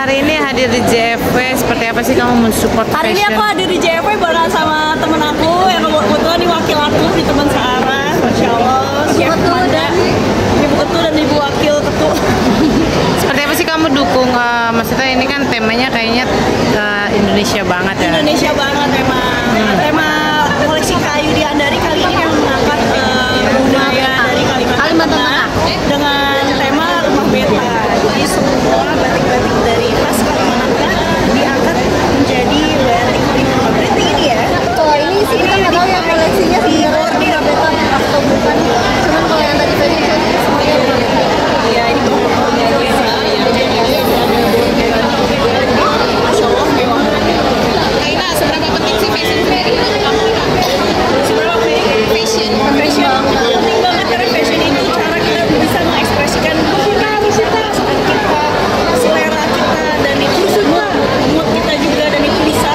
hari ini hadir di JFW, seperti apa sih kamu mensupport fashion? Hari ini aku hadir di JFW bareng sama temen aku yang kebetulan nih wakil aku di teman Sarah, Masya Allah, Chef Manda, Ibu Ketu dan Ibu Wakil Ketu. Seperti apa sih kamu dukung, maksudnya ini kan temanya kayaknya Indonesia banget ya? Indonesia banget memang. Tema koleksi kayu di Andari kali ini yang mengangkat budaya dari Kalimantan Tengah dengan tema rumah beta. Jadi semua batik-batik dari khas Kalimantan Tengah diangkat menjadi batik rumah beta ini ya. Kalau ini sih kita nggak tahu ya koleksinya sebenarnya rumah beta atau bukan. Cuman kalau yang tadi fashion show semuanya rumah beta. Iya, ini rumah beta yang jadi Masya Allah memang. Kaina, seberapa penting sih fashion fair ini? Seberapa penting? Fashion penting banget karena fashion itu cara kita bisa mengekspresikan kita, selera kita, dan itu semua mood kita juga, dan itu bisa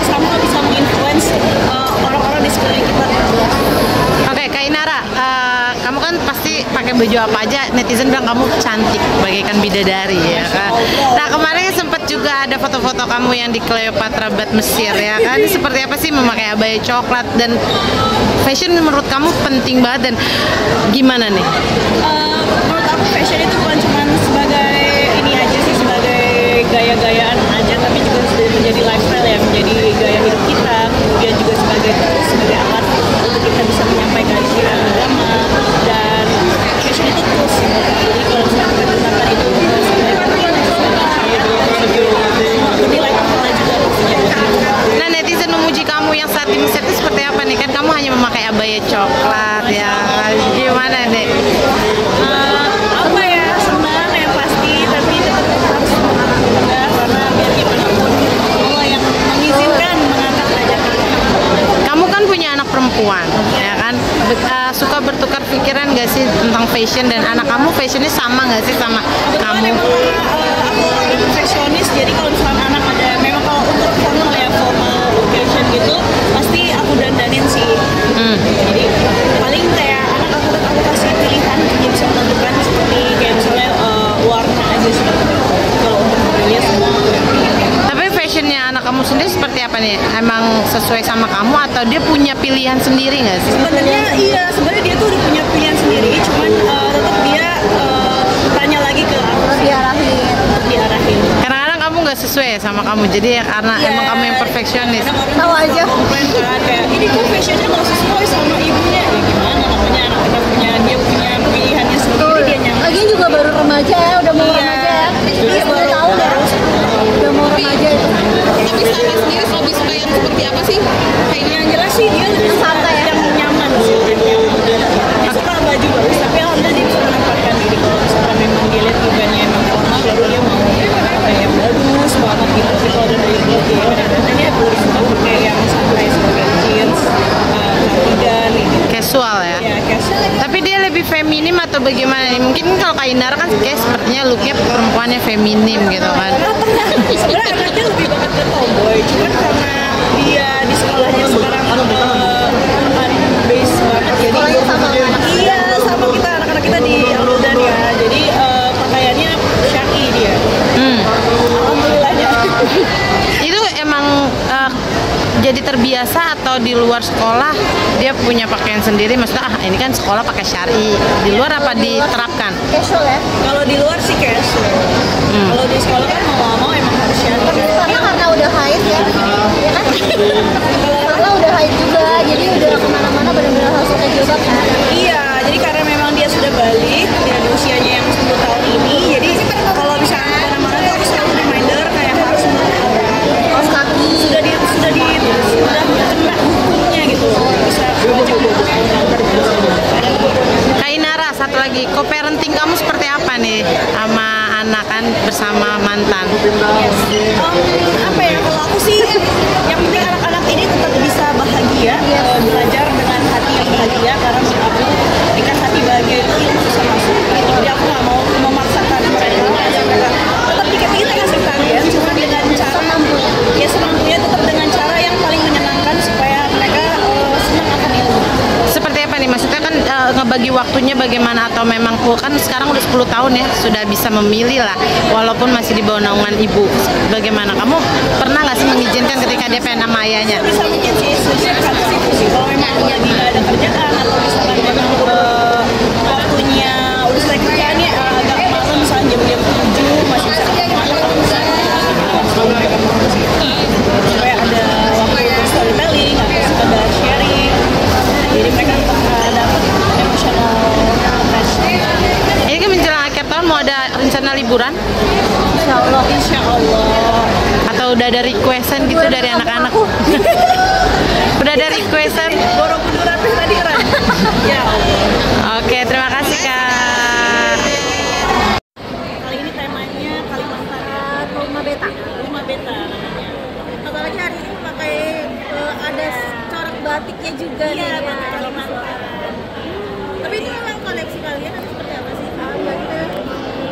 menginfluence orang-orang di sekeliling kita. Oke, Kak Inara, kamu kan pasti pakai baju apa aja, netizen bilang kamu cantik bagaikan bidadari ya kan? Nah kemarin sempat juga ada foto-foto kamu yang di Cleopatra Bat Mesir ya kan? Seperti apa sih memakai abaya coklat, dan fashion menurut kamu penting banget, dan gimana nih? Menurut aku fashion itu bukan cuma sebagai ini aja sih, sebagai gaya-gayaan aja, tapi juga sudah menjadi lifestyle ya, menjadi gaya hidup kita, kemudian juga sebagai alat untuk kita bisa menyampaikan ajaran agama, dan fashion itu tools ya. Jadi kalau misalnya kita gunakan itu sebagai nilai amalnya juga pastinya. Nah netizen memuji kamu yang saat di Mesir itu seperti apa nih? Kan kamu hanya memakai abaya coklat ya, gimana deh? Apa ya, senang yang pasti, tapi tetap harus semangat juga karena biar gimana pun Allah yang mengizinkan mengangkat derajat kita. Kamu kan punya anak perempuan, ya kan? Suka bertukar pikiran gak sih tentang fashion, dan anak kamu fashionnya sama gak sih sama kamu? Aku orangnya perfeksionis, jadi kalau misalnya anak ada, memang kalau untuk formal ya, formal occasion gitu, pasti aku dandanin sih. Jadi paling kayak anak aku kasih pilihan, dia bisa menentukan seperti kayak misalnya warna aja sih. Kalau untuk mobilnya semua aku yang pilih. Tapi fashionnya anak kamu sendiri seperti apa nih? Emang sesuai sama kamu atau dia punya pilihan sendiri nggak sih? Sebenarnya iya, sebenarnya dia tuh udah punya pilihan sendiri, cuman tetap dia tanya lagi ke aku untuk diarahin. Kadang-kadang kamu nggak sesuai ya sama kamu, jadi ya karena emang kamu yang perfeksionis. Tahu aja. Komplain kan kayak ini kok fashionnya nggak sesuai sama ibunya. Ya gimana, namanya anak kita dia punya pilihannya sendiri, dia nyaman. Lagian juga baru remaja ya, udah mau remaja ya. Iya, baru tahu ya. Udah mau remaja itu. Tapi Sarah sendiri lebih suka yang seperti apa sih? Kayak yang jelas sih dia lebih santai ya, yang nyaman sih. Dia suka baju bagus, tapi alhamdulillah dia bisa menempatkan diri. Kalau misalnya memang dia lihat eventnya emang formal, baru dia mau yang bagus banget gitu. Tapi kalau udah dari dia kadang-kadang dia lebih suka pakai yang santai sebagai jeans, cardigan gitu. Casual ya. Ya casual. Tapi dia lebih feminim atau bagaimana nih? Mungkin kalau Kak Inara kan kayak sepertinya looknya perempuannya feminim gitu kan. Sebenarnya anaknya lebih banget ke tomboy, cuman karena dia di sekolahnya sekarang base banget, jadi iya sama kita anak-anak kita di Al-Hudan ya, jadi pakaiannya syar'i dia. Alhamdulillahnya. Itu emang jadi terbiasa atau di luar sekolah dia punya pakaian sendiri? Maksudnya ini kan sekolah pakai syar'i, di luar apa diterapkan? Casual ya. Kalau di luar sih casual. Kalau di sekolah kan mau emang harus syar'i. Karena udah haid ya. Ya kan? Karena udah haid juga, jadi udah kemana-mana benar-benar harus pakai jilbab kan. Iya, jadi karena memang dia sudah balik ya di usianya yang 10 tahun ini, jadi kalau misalnya kemana-mana tuh aku selalu reminder kayak harus Kaos kaki. sudah kena hukumnya gitu, bisa baca buku. Kak Inara, satu lagi, co-parenting kamu seperti apa nih sama anak kan bersama mantan? Apa ya, kalau aku sih yang penting anak-anak ini tetap bisa bahagia, belajar dengan hati yang bahagia, karena menurut aku ketika hati bahagia itu ilmu bisa masuk gitu. Jadi aku nggak mau memaksakan mereka, ngajak mereka tetap dikit-dikit kasih kalian, cuma dengan cara ya semampunya, tetap dengan cara yang paling menyenangkan supaya mereka senang akan ilmu. Seperti apa nih? Maksudnya kan ngebagi waktunya bagaimana? bagaimana, atau memang kan sekarang udah 10 tahun ya sudah bisa memilih lah walaupun masih di bawah naungan ibu. Bagaimana kamu pernah nggak sih mengizinkan ketika dia pengen sama ayahnya? Bisa mungkin sih sesuaikan situ sih. Kalau memang lagi nggak ada kerjaan atau misalkan memang waktunya udah selesai kerjaannya agak malam, misalnya jam-jam 7 masih bisa ketemu anak, kalau misalnya mereka fokus gitu. Supaya ada waktu untuk storytelling atau sekedar sharing. Jadi mereka dapat emotional attachment. Ini kan menjelang akhir tahun, mau ada rencana liburan? Insya Allah. Atau udah ada requestan gitu dari anak-anak? Udah ada requestan? Borobudur habis tadi Ran. Ya Allah. Oke, terima kasih Kak. Kali ini temanya Kalimantan Rumah beta. Rumah Beta namanya. Apalagi hari ini pakai ada corak batiknya juga nih. Iya, ya. batik Kalimantan. Tapi ini memang koleksi kalian atau seperti apa sih? Enggak gitu.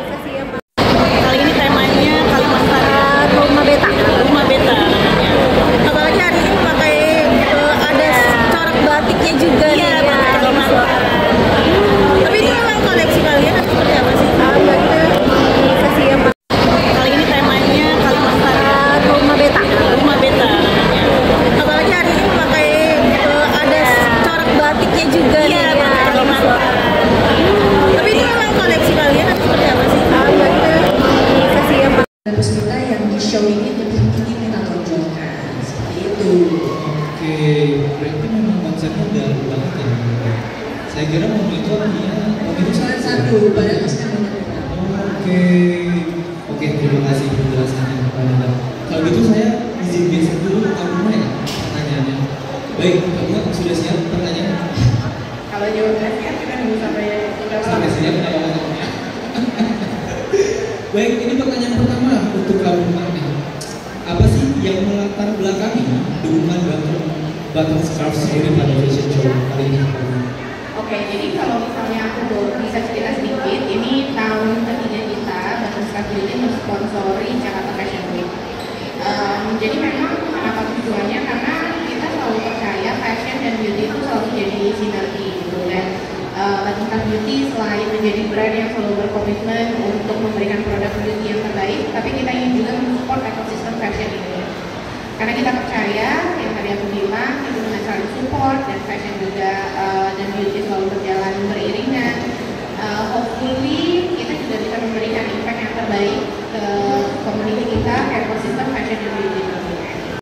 Kasih ya, Pak. Kali ini temanya Kalimantan Rumah beta. Rumah Beta namanya. Apalagi hari ini pakai ada corak batiknya juga nih. Iya, ya. batik Kalimantan. Tapi ini memang koleksi kalian atau seperti apa sih? Enggak gitu. Kasih ya, Pak. Kali ini temanya Kalimantan Rumah beta. Rumah Beta namanya. Apalagi hari ini pakai ada corak batiknya juga nih. Iya, ya. batik Kalimantan. Tapi ini memang koleksi kalian atau seperti apa sih? Enggak gitu. Kasih ya, Pak. Terus kita yang di show ini lebih ingin kita tonjolkan seperti itu. Oke, berarti memang konsepnya udah banget ya. Saya kira momen itu artinya momen itu Salah satu padahal masih ada. Oke, oke, terima kasih penjelasannya Pak Nanda. Kalau gitu saya izin geser dulu ke rumah ya pertanyaannya. Baik, kamu sudah siap pertanyaan? Kalau jawabannya kan kita nunggu Sampai siap nggak apa-apa. Baik, ini pertanyaan pertama untuk kamu nih. Apa sih yang melatar belakangi dukungan Button Scarf sendiri pada fashion show kali ini? Oke, jadi kalau misalnya aku bisa cerita sedikit, ini tahun ketiga kita Button Scarf Beauty mensponsori Jakarta Fashion Week. Jadi memang kenapa tujuannya? Karena kita selalu percaya fashion dan beauty itu selalu jadi sinergi gitu, dan Button Scarf Beauty selain menjadi brand yang selalu berkomitmen untuk memberikan produk beauty yang terbaik, tapi kita ingin juga mensupport ekosistem fashion ini. Karena kita percaya, yang tadi aku bilang, itu dengan saling support dan fashion juga dan beauty selalu berjalan beriringan. Hopefully kita juga bisa memberikan impact yang terbaik ke komuniti kita, ke ekosistem fashion dan beauty.